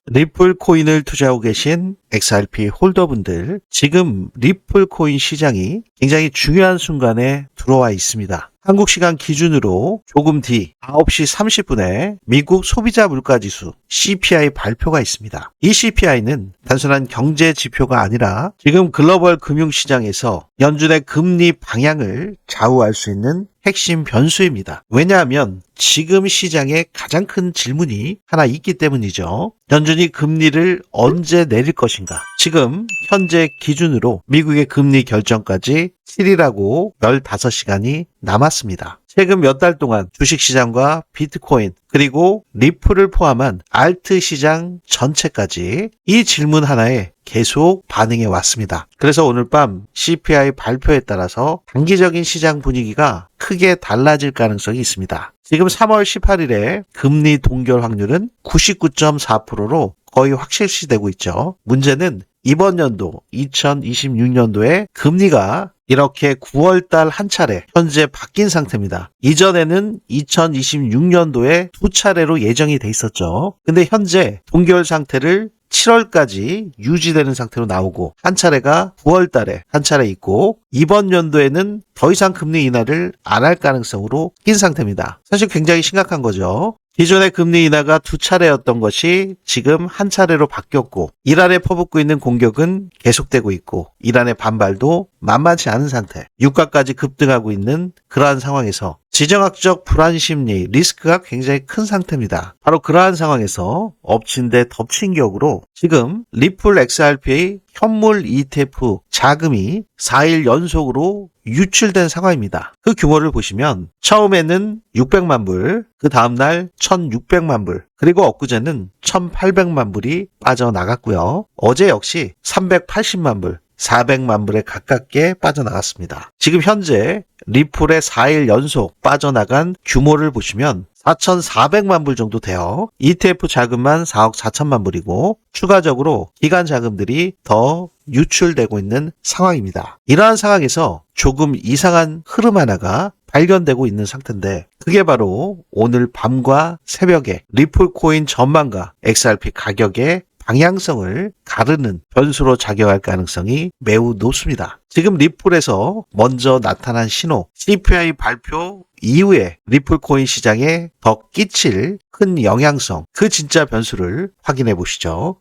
리플 코인을 투자하고 계신 XRP 홀더분들, 지금 리플 코인 시장이 굉장히 중요한 순간에 들어와 있습니다. 한국 시간 기준으로 조금 뒤 9시 30분에 미국 소비자 물가지수 CPI 발표가 있습니다. 이 CPI는 단순한 경제 지표가 아니라 지금 글로벌 금융시장에서 연준의 금리 방향을 좌우할 수 있는 핵심 변수입니다. 왜냐하면 지금 시장에 가장 큰 질문이 하나 있기 때문이죠. 연준이 금리를 언제 내릴 것인가? 지금 현재 기준으로 미국의 금리 결정까지 7일하고 15시간이 남았습니다. 최근 몇 달 동안 주식시장과 비트코인 그리고 리플을 포함한 알트 시장 전체까지 이 질문 하나에 계속 반응해 왔습니다. 그래서 오늘 밤 CPI 발표에 따라서 단기적인 시장 분위기가 크게 달라질 가능성이 있습니다. 지금 3월 18일에 금리 동결 확률은 99.4%로 거의 확실시되고 있죠. 문제는 이번 연도 2026년도에 금리가 이렇게 9월달 한 차례 현재 바뀐 상태입니다. 이전에는 2026년도에 두 차례로 예정이 돼 있었죠. 근데 현재 동결 상태를 7월까지 유지되는 상태로 나오고 한 차례가 9월 달에 한 차례 있고 이번 연도에는 더 이상 금리 인하를 안 할 가능성으로 낀 상태입니다. 사실 굉장히 심각한 거죠. 기존의 금리 인하가 두 차례였던 것이 지금 한 차례로 바뀌었고 이란에 퍼붓고 있는 공격은 계속되고 있고 이란의 반발도 만만치 않은 상태, 유가까지 급등하고 있는 그러한 상황에서 지정학적 불안 심리, 리스크가 굉장히 큰 상태입니다. 바로 그러한 상황에서 엎친 데 덮친 격으로 지금 리플 XRP의 현물 ETF 자금이 4일 연속으로 유출된 상황입니다. 그 규모를 보시면 처음에는 600만 불, 그 다음날 1600만 불, 그리고 엊그제는 1800만 불이 빠져나갔고요. 어제 역시 380만 불, 400만 불에 가깝게 빠져나갔습니다. 지금 현재 리플의 4일 연속 빠져나간 규모를 보시면 4,400만 불 정도 돼요. ETF 자금만 4억 4천만 불이고 추가적으로 기관 자금들이 더 유출되고 있는 상황입니다. 이러한 상황에서 조금 이상한 흐름 하나가 발견되고 있는 상태인데 그게 바로 오늘 밤과 새벽에 리플 코인 전망과 XRP 가격의 방향성을 가르는 변수로 작용할 가능성이 매우 높습니다. 지금 리플에서 먼저 나타난 신호, CPI 발표 이후에 리플 코인 시장에 더 끼칠 큰 영향성, 그 진짜 변수를 확인해 보시죠.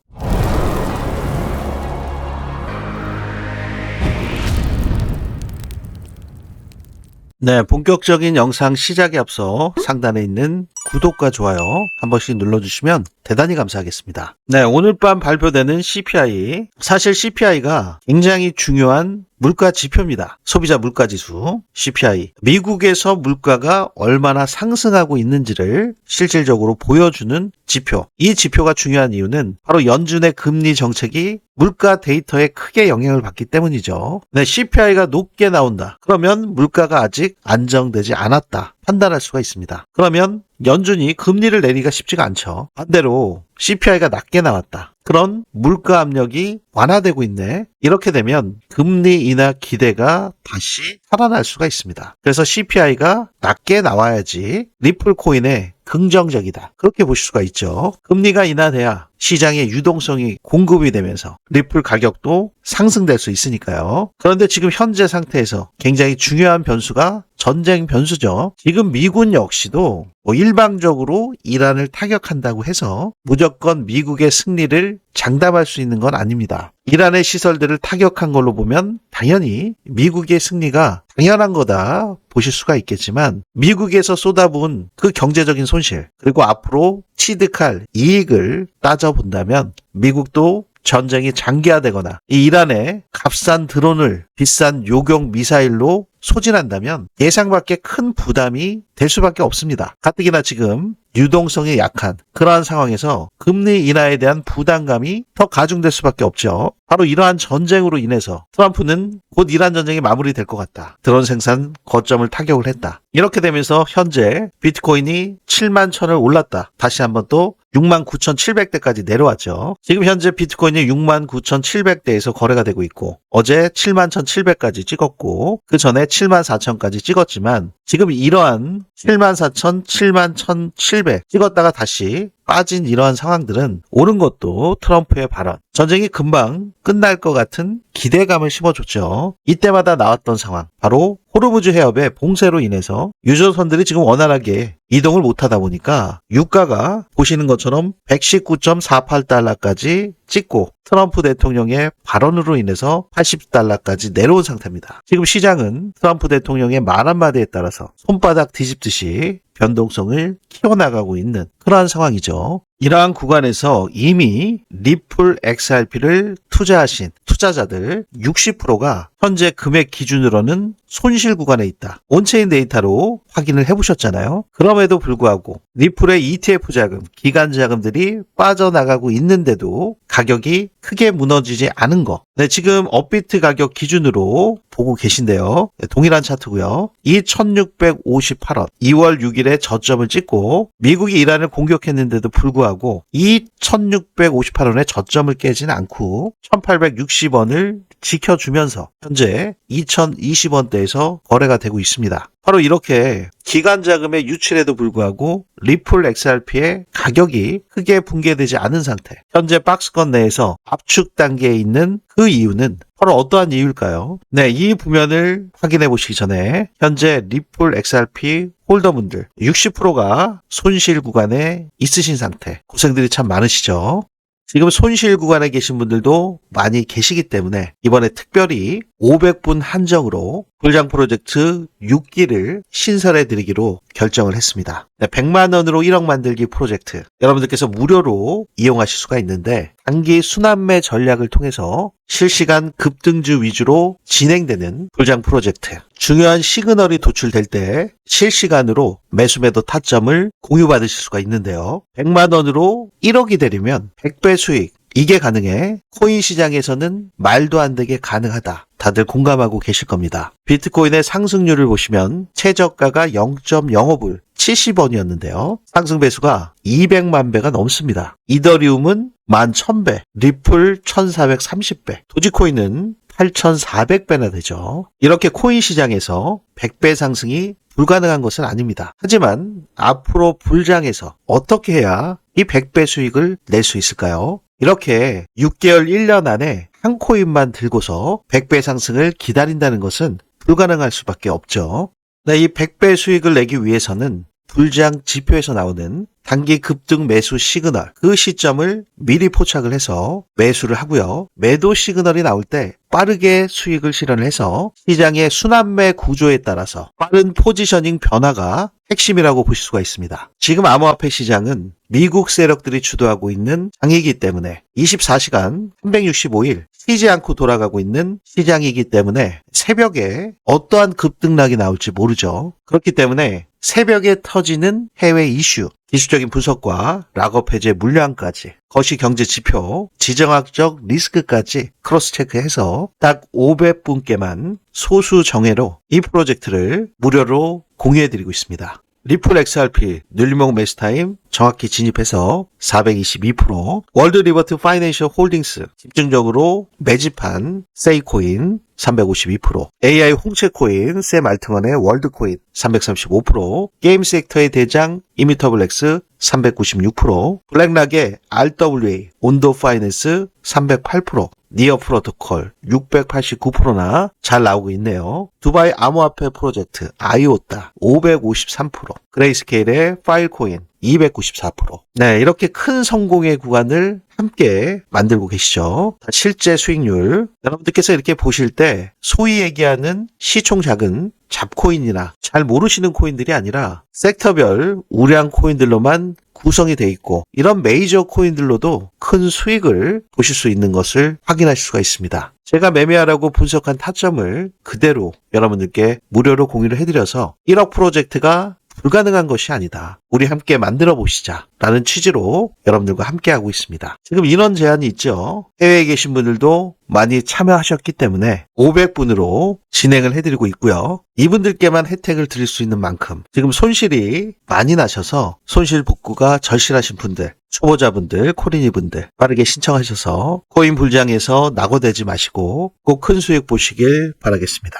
네, 본격적인 영상 시작에 앞서 상단에 있는 구독과 좋아요 한 번씩 눌러주시면 대단히 감사하겠습니다. 네, 오늘 밤 발표되는 CPI, 사실 CPI가 굉장히 중요한 물가 지표입니다. 소비자 물가지수 CPI, 미국에서 물가가 얼마나 상승하고 있는지를 실질적으로 보여주는 지표. 이 지표가 중요한 이유는 바로 연준의 금리 정책이 물가 데이터에 크게 영향을 받기 때문이죠. 네, CPI가 높게 나온다. 그러면 물가가 아직 안정되지 않았다. 판단할 수가 있습니다. 그러면 연준이 금리를 내리기가 쉽지가 않죠. 반대로 CPI가 낮게 나왔다. 그런 물가 압력이 완화되고 있네. 이렇게 되면 금리 인하 기대가 다시 살아날 수가 있습니다. 그래서 CPI가 낮게 나와야지 리플 코인에 긍정적이다. 그렇게 보실 수가 있죠. 금리가 인하돼야 시장의 유동성이 공급이 되면서 리플 가격도 상승될 수 있으니까요. 그런데 지금 현재 상태에서 굉장히 중요한 변수가 전쟁 변수죠. 지금 미군 역시도 일방적으로 이란을 타격한다고 해서 무조건 미국의 승리를 장담할 수 있는 건 아닙니다. 이란의 시설들을 타격한 걸로 보면 당연히 미국의 승리가 당연한 거다 보실 수가 있겠지만 미국에서 쏟아부은 그 경제적인 손실 그리고 앞으로 취득할 이익을 따져본다면 미국도 전쟁이 장기화되거나 이 이란의 값싼 드론을 비싼 요격 미사일로 소진한다면 예상 밖의 큰 부담이 될 수밖에 없습니다. 가뜩이나 지금 유동성이 약한 그러한 상황에서 금리 인하에 대한 부담감이 더 가중될 수밖에 없죠. 바로 이러한 전쟁으로 인해서 트럼프는 곧 이란 전쟁이 마무리될 것 같다. 드론 생산 거점을 타격을 했다. 이렇게 되면서 현재 비트코인이 7만 1천을 올랐다. 다시 한번 또 69,700대까지 내려왔죠. 지금 현재 비트코인이 69,700대에서 거래가 되고 있고 어제 71,700까지 찍었고 그 전에 74,000까지 찍었지만 지금 이러한 74,000, 71,700 찍었다가 다시 빠진 이러한 상황들은 옳은 것도 트럼프의 발언, 전쟁이 금방 끝날 것 같은 기대감을 심어줬죠. 이때마다 나왔던 상황, 바로 호르무즈 해협의 봉쇄로 인해서 유조선들이 지금 원활하게 이동을 못하다 보니까 유가가 보시는 것처럼 119.48달러까지 찍고 트럼프 대통령의 발언으로 인해서 80달러까지 내려온 상태입니다. 지금 시장은 트럼프 대통령의 말 한마디에 따라서 손바닥 뒤집듯이 변동성을 키워나가고 있는 그러한 상황이죠. 이러한 구간에서 이미 리플 XRP를 투자하신 투자자들 60%가 현재 금액 기준으로는 손실 구간에 있다. 온체인 데이터로 확인을 해보셨잖아요. 그럼에도 불구하고 리플의 ETF 자금, 기관 자금들이 빠져나가고 있는데도 가격이 크게 무너지지 않은 거. 네, 지금 업비트 가격 기준으로 보고 계신데요. 네, 동일한 차트고요. 이 1658원 2월 6일에 저점을 찍고 미국이 이란을 공격했는데도 불구하고 이 1658원의 저점을 깨지는 않고 1860원을 지켜주면서 현재 2020원대에서 거래가 되고 있습니다. 바로 이렇게 기관 자금의 유출에도 불구하고 리플 XRP의 가격이 크게 붕괴되지 않은 상태. 현재 박스권 내에서 압축 단계에 있는 그 이유는 바로 어떠한 이유일까요? 네, 이 부면을 확인해 보시기 전에 현재 리플 XRP 홀더분들 60%가 손실 구간에 있으신 상태. 고생들이 참 많으시죠? 지금 손실 구간에 계신 분들도 많이 계시기 때문에 이번에 특별히 500분 한정으로 불장 프로젝트 6기를 신설해 드리기로 결정을 했습니다. 100만 원으로 1억 만들기 프로젝트 여러분들께서 무료로 이용하실 수가 있는데 단기 순환매 전략을 통해서 실시간 급등주 위주로 진행되는 불장 프로젝트. 중요한 시그널이 도출될 때 실시간으로 매수매도 타점을 공유받으실 수가 있는데요. 100만 원으로 1억이 되려면 100배 수익. 이게 가능해 코인 시장에서는 말도 안 되게 가능하다. 다들 공감하고 계실 겁니다. 비트코인의 상승률을 보시면 최저가가 0.05불 70원이었는데요. 상승 배수가 200만 배가 넘습니다. 이더리움은 11,000배, 리플 1,430배, 도지코인은 8,400배나 되죠. 이렇게 코인 시장에서 100배 상승이 불가능한 것은 아닙니다. 하지만 앞으로 불장에서 어떻게 해야 이 100배 수익을 낼 수 있을까요? 이렇게 6개월 1년 안에 한 코인만 들고서 100배 상승을 기다린다는 것은 불가능할 수밖에 없죠. 네, 이 100배 수익을 내기 위해서는 불장 지표에서 나오는 단기 급등 매수 시그널 그 시점을 미리 포착을 해서 매수를 하고요. 매도 시그널이 나올 때 빠르게 수익을 실현을 해서 시장의 순환매 구조에 따라서 빠른 포지셔닝 변화가 핵심이라고 보실 수가 있습니다. 지금 암호화폐 시장은 미국 세력들이 주도하고 있는 장이기 때문에 24시간 365일 쉬지 않고 돌아가고 있는 시장이기 때문에 새벽에 어떠한 급등락이 나올지 모르죠. 그렇기 때문에 새벽에 터지는 해외 이슈, 기술적인 분석과 락업 해제 물량까지, 거시경제 지표, 지정학적 리스크까지 크로스 체크해서 딱 500분께만 소수 정예로 이 프로젝트를 무료로 공유해드리고 있습니다. 리플 XRP 늘리목 매수타임 정확히 진입해서 422%, 월드 리버트 파이낸셜 홀딩스 집중적으로 매집한 세이코인 352%, AI 홍채코인 샘 알트먼의 월드코인 335%, 게임 섹터의 대장 이미터블렉스 396%, 블랙락의 RWA 온도 파이낸스 308%, 니어 프로토콜 689%나 잘 나오고 있네요. 두바이 암호화폐 프로젝트 아이오타 553%, 그레이스케일의 파일코인 294%. 네, 이렇게 큰 성공의 구간을 함께 만들고 계시죠. 실제 수익률 여러분들께서 이렇게 보실 때 소위 얘기하는 시총 작은 잡코인이나 잘 모르시는 코인들이 아니라 섹터별 우량 코인들로만 구성이 돼 있고 이런 메이저 코인들로도 큰 수익을 보실 수 있는 것을 확인하실 수가 있습니다. 제가 매매하라고 분석한 타점을 그대로 여러분들께 무료로 공유를 해드려서 1억 프로젝트가 불가능한 것이 아니다. 우리 함께 만들어 보시자 라는 취지로 여러분들과 함께 하고 있습니다. 지금 인원 제한이 있죠. 해외에 계신 분들도 많이 참여하셨기 때문에 500분으로 진행을 해드리고 있고요. 이분들께만 혜택을 드릴 수 있는 만큼 지금 손실이 많이 나셔서 손실 복구가 절실하신 분들, 초보자분들, 코린이분들 빠르게 신청하셔서 코인 불장에서 낙오되지 마시고 꼭 큰 수익 보시길 바라겠습니다.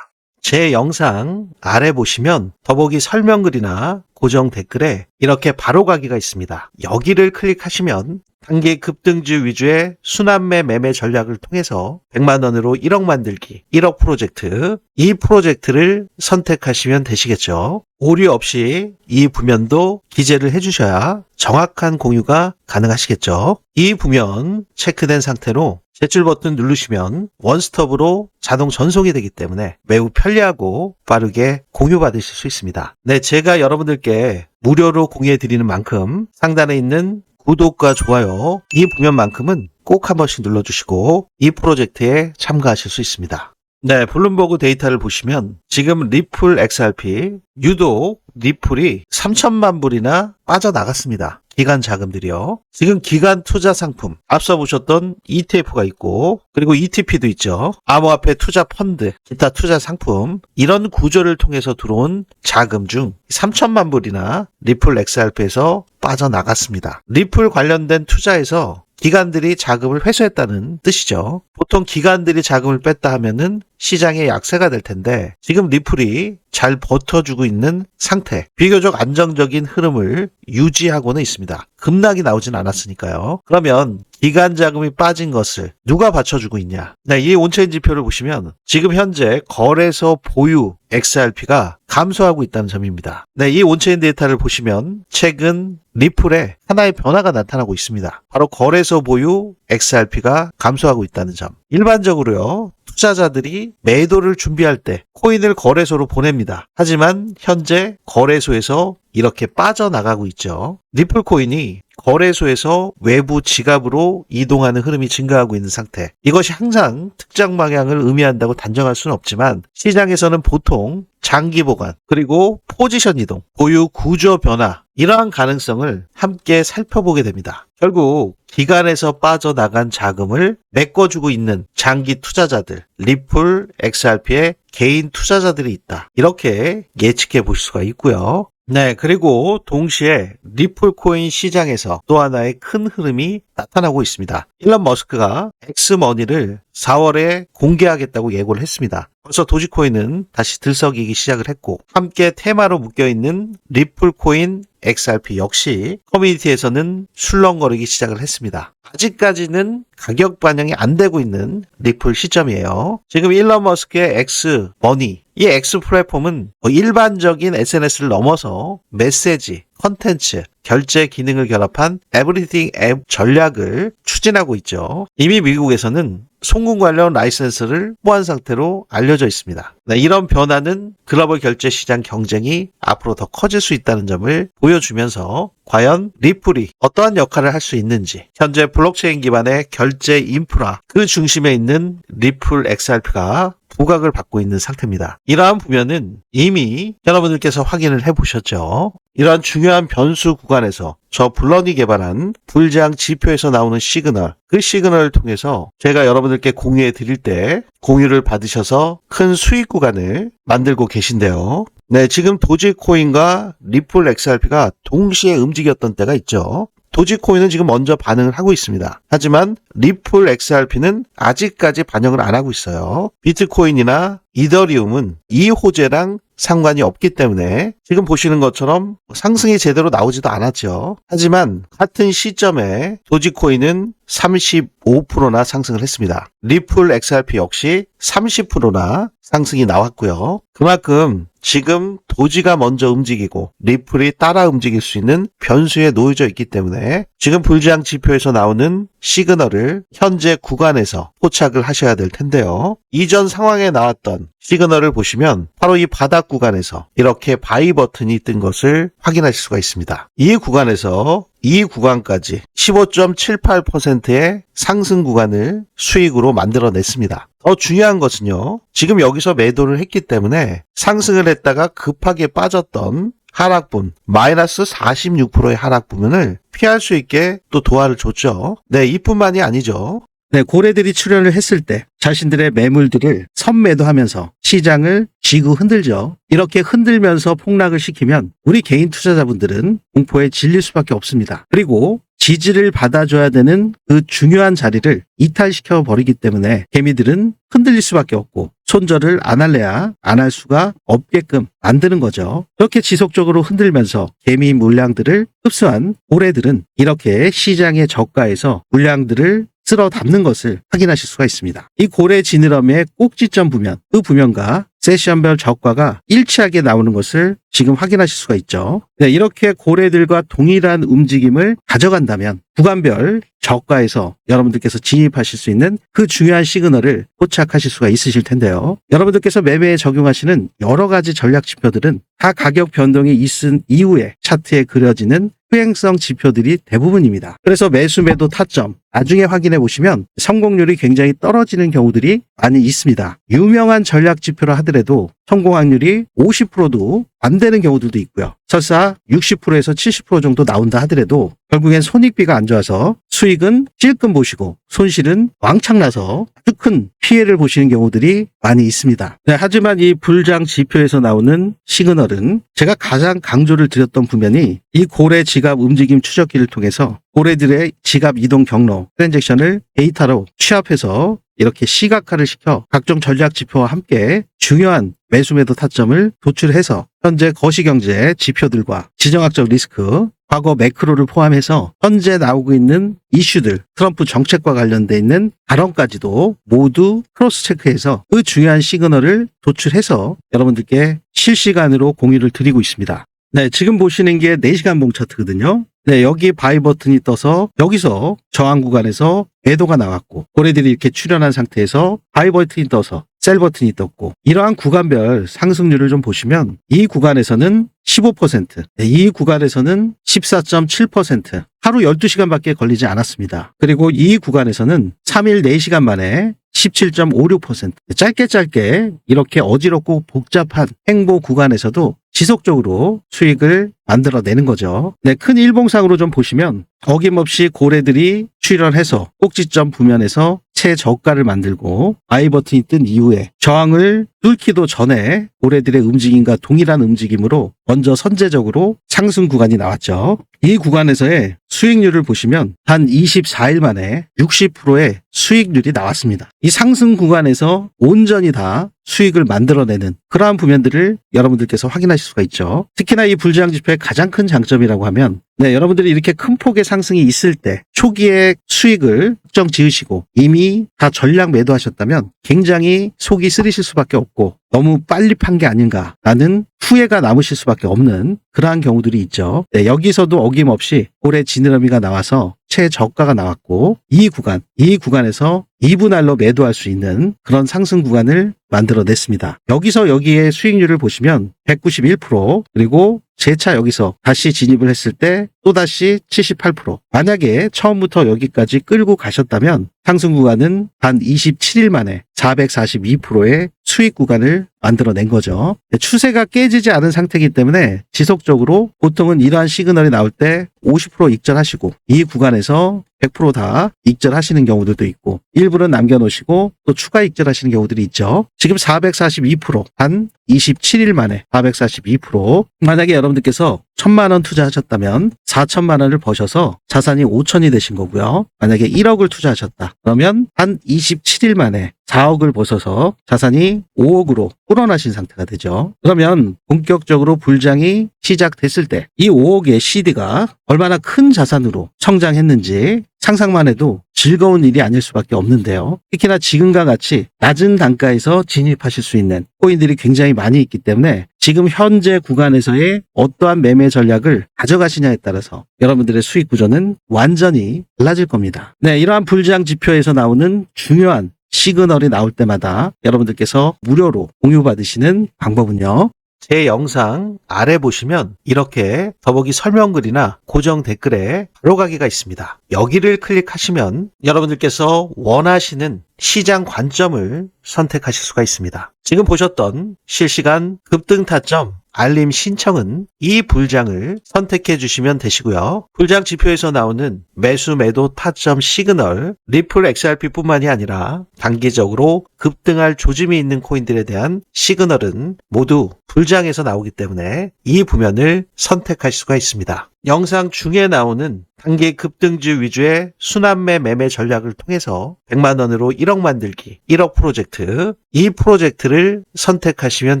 제 영상 아래 보시면 더보기 설명글이나 고정 댓글에 이렇게 바로가기가 있습니다. 여기를 클릭하시면 단기 급등주 위주의 순환매 매매 전략을 통해서 100만 원으로 1억 만들기, 1억 프로젝트, 이 프로젝트를 선택하시면 되시겠죠. 오류 없이 이 부면도 기재를 해주셔야 정확한 공유가 가능하시겠죠. 이 부면 체크된 상태로 제출 버튼 누르시면 원스톱으로 자동 전송이 되기 때문에 매우 편리하고 빠르게 공유받으실 수 있습니다. 네, 제가 여러분들께 무료로 공유해 드리는 만큼 상단에 있는 구독과 좋아요 이 부면만큼은 꼭 한 번씩 눌러주시고 이 프로젝트에 참가하실 수 있습니다. 네, 블룸버그 데이터를 보시면 지금 리플 XRP 유독 리플이 3천만 불이나 빠져나갔습니다. 기관 자금들이요. 지금 기관 투자 상품 앞서 보셨던 ETF가 있고 그리고 ETP도 있죠. 암호화폐 투자 펀드, 기타 투자 상품 이런 구조를 통해서 들어온 자금 중 3천만 불이나 리플 XRP에서 빠져나갔습니다. 리플 관련된 투자에서 기관들이 자금을 회수했다는 뜻이죠. 보통 기관들이 자금을 뺐다 하면은 시장의 약세가 될 텐데 지금 리플이 잘 버텨주고 있는 상태, 비교적 안정적인 흐름을 유지하고는 있습니다. 급락이 나오진 않았으니까요. 그러면 기관 자금이 빠진 것을 누가 받쳐주고 있냐? 네, 이 온체인 지표를 보시면 지금 현재 거래소 보유 XRP가 감소하고 있다는 점입니다. 네, 이 온체인 데이터를 보시면 최근 리플에 하나의 변화가 나타나고 있습니다. 바로 거래소 보유 XRP가 감소하고 있다는 점. 일반적으로요, 투자자들이 매도를 준비할 때 코인을 거래소로 보냅니다. 하지만 현재 거래소에서 이렇게 빠져나가고 있죠. 리플 코인이 거래소에서 외부 지갑으로 이동하는 흐름이 증가하고 있는 상태. 이것이 항상 특정 방향을 의미한다고 단정할 수는 없지만 시장에서는 보통 장기 보관, 그리고 포지션 이동, 보유 구조 변화 이러한 가능성을 함께 살펴보게 됩니다. 결국 기관에서 빠져나간 자금을 메꿔주고 있는 장기 투자자들, 리플 XRP의 개인 투자자들이 있다. 이렇게 예측해 볼 수가 있고요. 네, 그리고 동시에 리플 코인 시장에서 또 하나의 큰 흐름이 나타나고 있습니다. 일론 머스크가 엑스머니를 4월에 공개하겠다고 예고를 했습니다. 벌써 도지코인은 다시 들썩이기 시작을 했고 함께 테마로 묶여있는 리플 코인 XRP 역시 커뮤니티에서는 술렁거리기 시작을 했습니다. 아직까지는 가격 반영이 안 되고 있는 리플 시점이에요. 지금 일론 머스크의 엑스머니, 이 X 플랫폼은 일반적인 SNS를 넘어서 메시지, 컨텐츠, 결제 기능을 결합한 에브리띵 앱 전략을 추진하고 있죠. 이미 미국에서는 송금 관련 라이센스를 포함한 상태로 알려져 있습니다. 네, 이런 변화는 글로벌 결제 시장 경쟁이 앞으로 더 커질 수 있다는 점을 보여주면서 과연 리플이 어떠한 역할을 할 수 있는지, 현재 블록체인 기반의 결제 인프라 그 중심에 있는 리플 XRP가 부각을 받고 있는 상태입니다. 이러한 부면은 이미 여러분들께서 확인을 해보셨죠. 이러한 중요한 변수 구간에서 저 블런이 개발한 불장 지표에서 나오는 시그널, 그 시그널을 통해서 제가 여러분들께 공유해 드릴 때 공유를 받으셔서 큰 수익 구간을 만들고 계신데요. 네, 지금 도지코인과 리플 XRP가 동시에 움직였던 때가 있죠. 도지코인은 지금 먼저 반응을 하고 있습니다. 하지만 리플 XRP는 아직까지 반영을 안 하고 있어요. 비트코인이나 이더리움은 이 호재랑 상관이 없기 때문에 지금 보시는 것처럼 상승이 제대로 나오지도 않았죠. 하지만 같은 시점에 도지코인은 35%나 상승을 했습니다. 리플 XRP 역시 30%나 상승이 나왔고요. 그만큼 지금 도지가 먼저 움직이고 리플이 따라 움직일 수 있는 변수에 놓여져 있기 때문에 지금 불장 지표에서 나오는 시그널을 현재 구간에서 포착을 하셔야 될 텐데요. 이전 상황에 나왔던 시그널을 보시면 바로 이 바닥 구간에서 이렇게 바이 버튼이 뜬 것을 확인하실 수가 있습니다. 이 구간에서 이 구간까지 15.78%의 상승 구간을 수익으로 만들어냈습니다. 더 중요한 것은요, 지금 여기서 매도를 했기 때문에 상승을 했다가 급하게 빠졌던 하락분, 마이너스 46%의 하락 부분을 피할 수 있게 또 도와를 줬죠. 네, 이뿐만이 아니죠. 네, 고래들이 출현을 했을 때 자신들의 매물들을 선매도하면서 시장을 쥐고 흔들죠. 이렇게 흔들면서 폭락을 시키면 우리 개인 투자자분들은 공포에 질릴 수밖에 없습니다. 그리고 지지를 받아줘야 되는 그 중요한 자리를 이탈시켜 버리기 때문에 개미들은 흔들릴 수밖에 없고 손절을 안 할래야 안 할 수가 없게끔 만드는 거죠. 이렇게 지속적으로 흔들면서 개미 물량들을 흡수한 고래들은 이렇게 시장의 저가에서 물량들을 쓸어 담는 것을 확인하실 수가 있습니다. 이 고래 지느러미의 꼭지점 부면, 그 부면과 세션별 저가가 일치하게 나오는 것을 지금 확인하실 수가 있죠. 네, 이렇게 고래들과 동일한 움직임을 가져간다면 구간별 저가에서 여러분들께서 진입하실 수 있는 그 중요한 시그널을 포착하실 수가 있으실 텐데요. 여러분들께서 매매에 적용하시는 여러 가지 전략 지표들은 다 가격 변동이 있은 이후에 차트에 그려지는 수행성 지표들이 대부분입니다. 그래서 매수 매도 타점 나중에 확인해 보시면 성공률이 굉장히 떨어지는 경우들이 많이 있습니다. 유명한 전략 지표라 하더라도 성공 확률이 50%도 안 되는 경우들도 있고요. 설사 60%에서 70% 정도 나온다 하더라도 결국엔 손익비가 안 좋아서 수익은 찔끔 보시고 손실은 왕창 나서 아주 큰 피해를 보시는 경우들이 많이 있습니다. 네, 하지만 이 불장 지표에서 나오는 시그널은 제가 가장 강조를 드렸던 부면이 이 고래 지갑 움직임 추적기를 통해서 고래들의 지갑 이동 경로, 트랜잭션을 데이터로 취합해서 이렇게 시각화를 시켜 각종 전략 지표와 함께 중요한 매수 매도 타점을 도출해서 현재 거시경제 지표들과 지정학적 리스크, 과거 매크로를 포함해서 현재 나오고 있는 이슈들, 트럼프 정책과 관련돼 있는 발언까지도 모두 크로스 체크해서 그 중요한 시그널을 도출해서 여러분들께 실시간으로 공유를 드리고 있습니다. 네, 지금 보시는 게 4시간 봉 차트거든요. 네, 여기 바이 버튼이 떠서 여기서 저항 구간에서 매도가 나왔고 고래들이 이렇게 출현한 상태에서 바이 버튼이 떠서 셀 버튼이 떴고 이러한 구간별 상승률을 좀 보시면 이 구간에서는 15%, 이 구간에서는 14.7%, 하루 12시간밖에 걸리지 않았습니다. 그리고 이 구간에서는 3일 4시간 만에 17.56%, 짧게 이렇게 어지럽고 복잡한 행보 구간에서도 지속적으로 수익을 만들어내는 거죠. 네, 큰 일봉상으로 좀 보시면 어김없이 고래들이 출현해서 꼭지점 부면에서 최저가를 만들고 바이 버튼이 뜬 이후에 저항을 뚫기도 전에 고래들의 움직임과 동일한 움직임으로 먼저 선제적으로 상승 구간이 나왔죠. 이 구간에서의 수익률을 보시면 단 24일 만에 60%의 수익률이 나왔습니다. 이 상승 구간에서 온전히 다 수익을 만들어내는 그러한 부면들을 여러분들께서 확인하실 수가 있죠. 특히나 이 불지향 지표의 가장 큰 장점이라고 하면 여러분들이 이렇게 큰 폭의 상승이 있을 때 초기에 수익을 확정 지으시고 이미 다 전략 매도하셨다면 굉장히 속이 쓰리실 수밖에 없고 너무 빨리 판 게 아닌가라는 후회가 남으실 수밖에 없는 그러한 경우들이 있죠. 네, 여기서도 어김없이 올해 지느러미가 나와서 최저가가 나왔고 이 구간에서 2분할로 매도할 수 있는 그런 상승 구간을 만들어냈습니다. 여기서 여기에 수익률을 보시면 191% 그리고 재차 여기서 다시 진입을 했을 때 또다시 78%. 만약에 처음부터 여기까지 끌고 가셨다면 상승 구간은 단 27일 만에 442%의 수익 구간을 만들어낸 거죠. 추세가 깨지지 않은 상태이기 때문에 지속적으로 보통은 이러한 시그널이 나올 때 50% 익절하시고 이 구간에서 100% 다 익절하시는 경우들도 있고 일부는 남겨놓으시고 또 추가 익절하시는 경우들이 있죠. 지금 442% 단 27일 만에 442%. 만약에 여러분들께서 1,000만 원 투자하셨다면 4천만 원을 버셔서 자산이 5천이 되신 거고요. 만약에 1억을 투자하셨다. 그러면 한 27일 만에 4억을 벗어서 자산이 5억으로 불어나신 상태가 되죠. 그러면 본격적으로 불장이 시작됐을 때 이 5억의 CD가 얼마나 큰 자산으로 성장했는지 상상만 해도 즐거운 일이 아닐 수밖에 없는데요. 특히나 지금과 같이 낮은 단가에서 진입하실 수 있는 코인들이 굉장히 많이 있기 때문에 지금 현재 구간에서의 어떠한 매매 전략을 가져가시냐에 따라서 여러분들의 수익 구조는 완전히 달라질 겁니다. 네, 이러한 불장 지표에서 나오는 중요한 시그널이 나올 때마다 여러분들께서 무료로 공유받으시는 방법은요. 제 영상 아래 보시면 이렇게 더보기 설명글이나 고정 댓글에 바로 가기가 있습니다. 여기를 클릭하시면 여러분들께서 원하시는 시장 관점을 선택하실 수가 있습니다. 지금 보셨던 실시간 급등 타점 알림 신청은 이 불장을 선택해 주시면 되시고요. 불장 지표에서 나오는 매수 매도 타점 시그널, 리플 XRP 뿐만이 아니라 단기적으로 급등할 조짐이 있는 코인들에 대한 시그널은 모두 불장에서 나오기 때문에 이 부면을 선택할 수가 있습니다. 영상 중에 나오는 단기 급등주 위주의 순환매 매매 전략을 통해서 100만 원으로 1억 만들기, 1억 프로젝트, 이 프로젝트를 선택하시면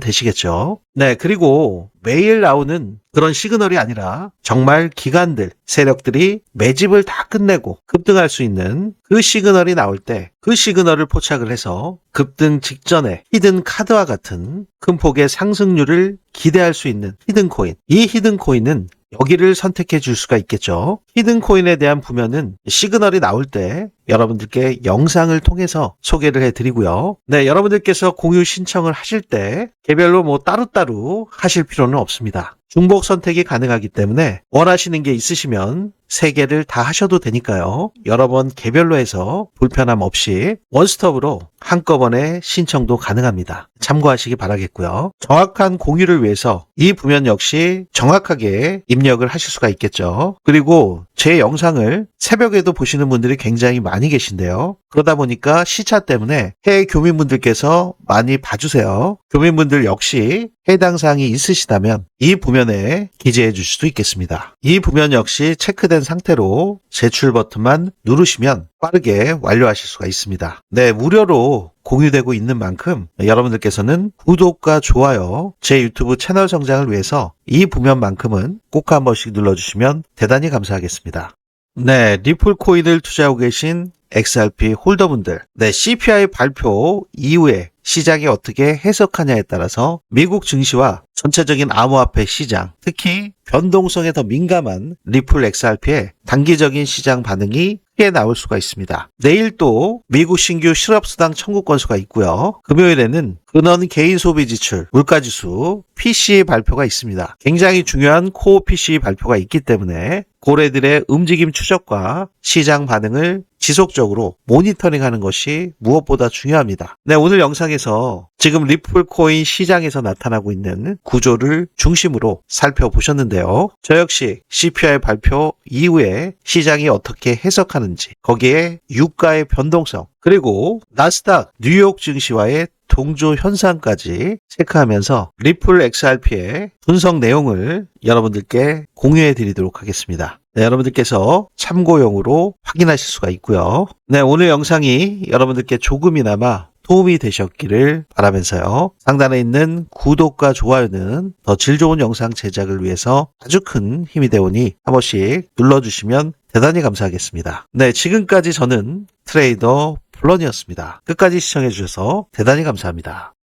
되시겠죠. 네, 그리고 매일 나오는 그런 시그널이 아니라 정말 기관들, 세력들이 매집을 다 끝내고 급등할 수 있는 그 시그널이 나올 때 그 시그널을 포착을 해서 급등 직전에 히든 카드와 같은 큰 폭의 상승률을 기대할 수 있는 히든 코인. 이 히든 코인은 여기를 선택해 줄 수가 있겠죠. 히든 코인에 대한 부면은 시그널이 나올 때 여러분들께 영상을 통해서 소개를 해드리고요. 네, 여러분들께서 공유 신청을 하실 때 개별로 따로따로 하실 필요는 없습니다. 중복 선택이 가능하기 때문에 원하시는 게 있으시면 3개를 다 하셔도 되니까요. 여러 번 개별로 해서 불편함 없이 원스톱으로 한꺼번에 신청도 가능합니다. 참고하시기 바라겠고요. 정확한 공유를 위해서 이 부면 역시 정확하게 입력을 하실 수가 있겠죠. 그리고 제 영상을 새벽에도 보시는 분들이 굉장히 많이 계신데요. 그러다 보니까 시차 때문에 해외 교민분들께서 많이 봐주세요. 교민분들 역시 해당 사항이 있으시다면 이 부면에 기재해 주실 수도 있겠습니다. 이 부면 역시 체크된 상태로 제출 버튼만 누르시면 빠르게 완료하실 수가 있습니다. 네, 무료로 공유되고 있는 만큼 여러분들께서는 구독과 좋아요, 제 유튜브 채널 성장을 위해서 이 부면만큼은 꼭 한 번씩 눌러주시면 대단히 감사하겠습니다. 네, 리플 코인을 투자하고 계신 XRP 홀더분들, 네, CPI 발표 이후에 시장이 어떻게 해석하냐에 따라서 미국 증시와 전체적인 암호화폐 시장, 특히 변동성에 더 민감한 리플 XRP의 단기적인 시장 반응이 크게 나올 수가 있습니다. 내일 또 미국 신규 실업수당 청구 건수가 있고요. 금요일에는 근원 개인 소비 지출, 물가지수, PCE 발표가 있습니다. 굉장히 중요한 코어 PCE 발표가 있기 때문에 고래들의 움직임 추적과 시장 반응을 지속적으로 모니터링하는 것이 무엇보다 중요합니다. 네, 오늘 영상에서 지금 리플 코인 시장에서 나타나고 있는 구조를 중심으로 살펴보셨는데요. 저 역시 CPI 발표 이후에 시장이 어떻게 해석하는지, 거기에 유가의 변동성, 그리고 나스닥 뉴욕 증시와의 동조 현상까지 체크하면서 리플 XRP의 분석 내용을 여러분들께 공유해 드리도록 하겠습니다. 네, 여러분들께서 참고용으로 확인하실 수가 있고요. 네, 오늘 영상이 여러분들께 조금이나마 도움이 되셨기를 바라면서요. 상단에 있는 구독과 좋아요는 더 질 좋은 영상 제작을 위해서 아주 큰 힘이 되오니 한 번씩 눌러주시면 대단히 감사하겠습니다. 네, 지금까지 저는 트레이더 플런이었습니다. 끝까지 시청해 주셔서 대단히 감사합니다.